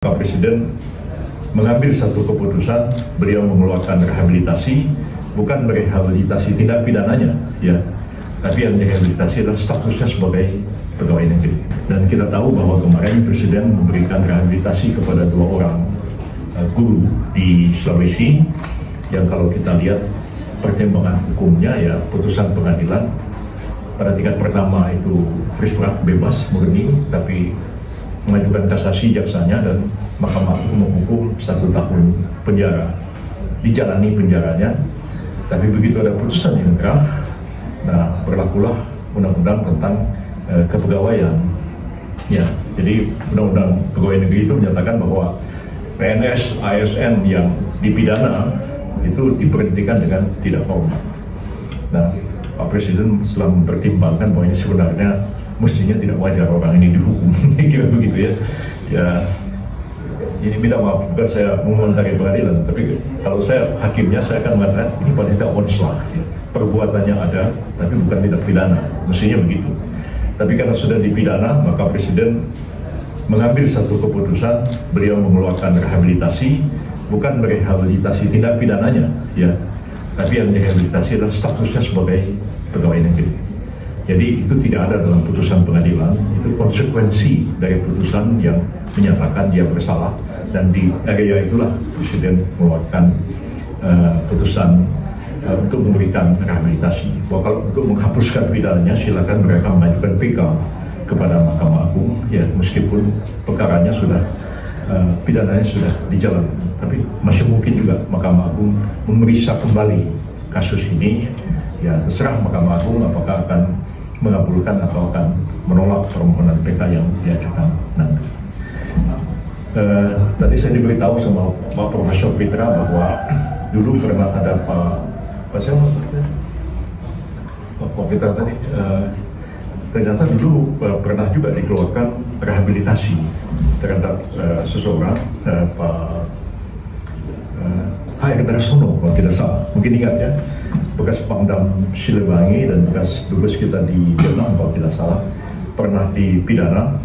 Pak Presiden mengambil satu keputusan, beliau mengeluarkan rehabilitasi, bukan merehabilitasi tindak pidananya, ya, tapi yang direhabilitasi adalah statusnya sebagai pegawai negeri. Dan kita tahu bahwa kemarin Presiden memberikan rehabilitasi kepada 2 orang guru di Sulawesi, yang kalau kita lihat pertimbangan hukumnya, ya, putusan pengadilan pada tingkat pertama itu bebas murni, tapi mengajukan kasasi jaksanya dan Mahkamah Agung menghukum 1 tahun penjara, dijalani penjaranya. Tapi begitu ada putusan yang inkrah, nah berlakulah undang-undang tentang kepegawaian. Ya, jadi undang-undang pegawai negeri itu menyatakan bahwa PNS, ASN yang dipidana itu diberhentikan dengan tidak hormat. Nah, Pak Presiden setelah mempertimbangkan bahwa ini sebenarnya mestinya tidak wajar orang ini dihukum, kira begitu ya. Ya, ini minta maaf, bukan saya mengomentari pengadilan, tapi kalau saya hakimnya, saya akan mengatakan ini paling tidak onslah, ya. Perbuatannya ada, tapi bukan tidak pidana, mestinya begitu. Tapi karena sudah dipidana, maka Presiden mengambil satu keputusan, beliau mengeluarkan rehabilitasi, bukan merehabilitasi tindak pidananya, ya, tapi yang direhabilitasi adalah statusnya sebagai pegawai negeri. Jadi itu tidak ada dalam putusan pengadilan, itu konsekuensi dari putusan yang menyatakan dia bersalah, dan di area itulah Presiden mengeluarkan putusan untuk memberikan rehabilitasi. Bahwa kalau untuk menghapuskan pidananya, silakan mereka mengajukan PK kepada Mahkamah Agung, ya, meskipun perkaranya sudah pidananya sudah dijalankan, tapi masih mungkin juga Mahkamah Agung memeriksa kembali kasus ini. Ya, terserah Mahkamah Agung apakah akan mengabulkan atau akan menolak permohonan PK yang diajukan nanti. Tadi saya diberitahu sama Pak Profesor Fitra bahwa dulu pernah ada Pak Fitra tadi, ternyata dulu pernah juga dikeluarkan rehabilitasi terhadap seseorang, Pak H.R. Darsono, kalau tidak salah, mungkin ingat ya, bekas Pangdam Siliwangi dan bekas dubes kita di Vietnam, kalau tidak salah, pernah dipidana,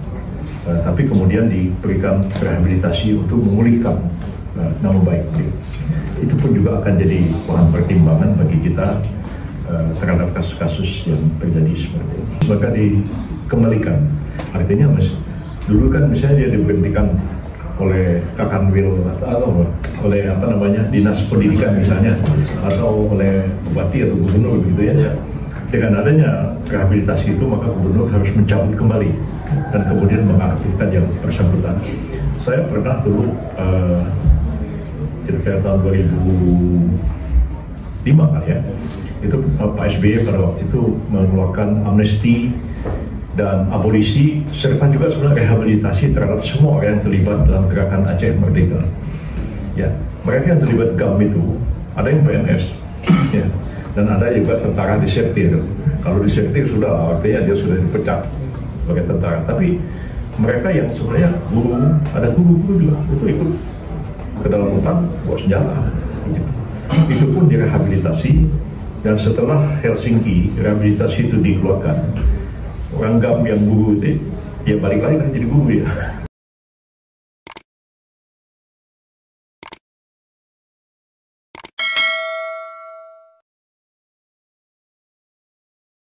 tapi kemudian diberikan rehabilitasi untuk memulihkan nama baik beliau. Itu pun juga akan jadi bahan pertimbangan bagi kita terhadap kasus-kasus yang terjadi seperti ini. Maka dikembalikan, artinya dulu kan misalnya dia diberhentikan oleh Kakanwil atau oleh dinas pendidikan misalnya, atau oleh bupati atau gubernur begitu ya. Dengan adanya rehabilitasi itu, maka gubernur harus mencabut kembali dan kemudian mengaktifkan yang bersangkutan. Saya pernah dulu kira-kira tahun 2005 kali ya, itu Pak SBY pada waktu itu mengeluarkan amnesti dan abolisi, serta juga sebenarnya rehabilitasi terhadap semua orang yang terlibat dalam gerakan Aceh Merdeka. Ya, mereka yang terlibat GAM itu ada yang PNS, ya, dan ada juga tentara disertir. Kalau disertir sudah, artinya dia sudah dipecat sebagai tentara. Tapi mereka yang sebenarnya guru, ada guru-guru juga, itu ikut ke dalam hutan bawa senjata. Itu pun direhabilitasi, dan setelah Helsinki rehabilitasi itu dikeluarkan, orang GAM yang guru itu ya balik lagi kan jadi guru ya.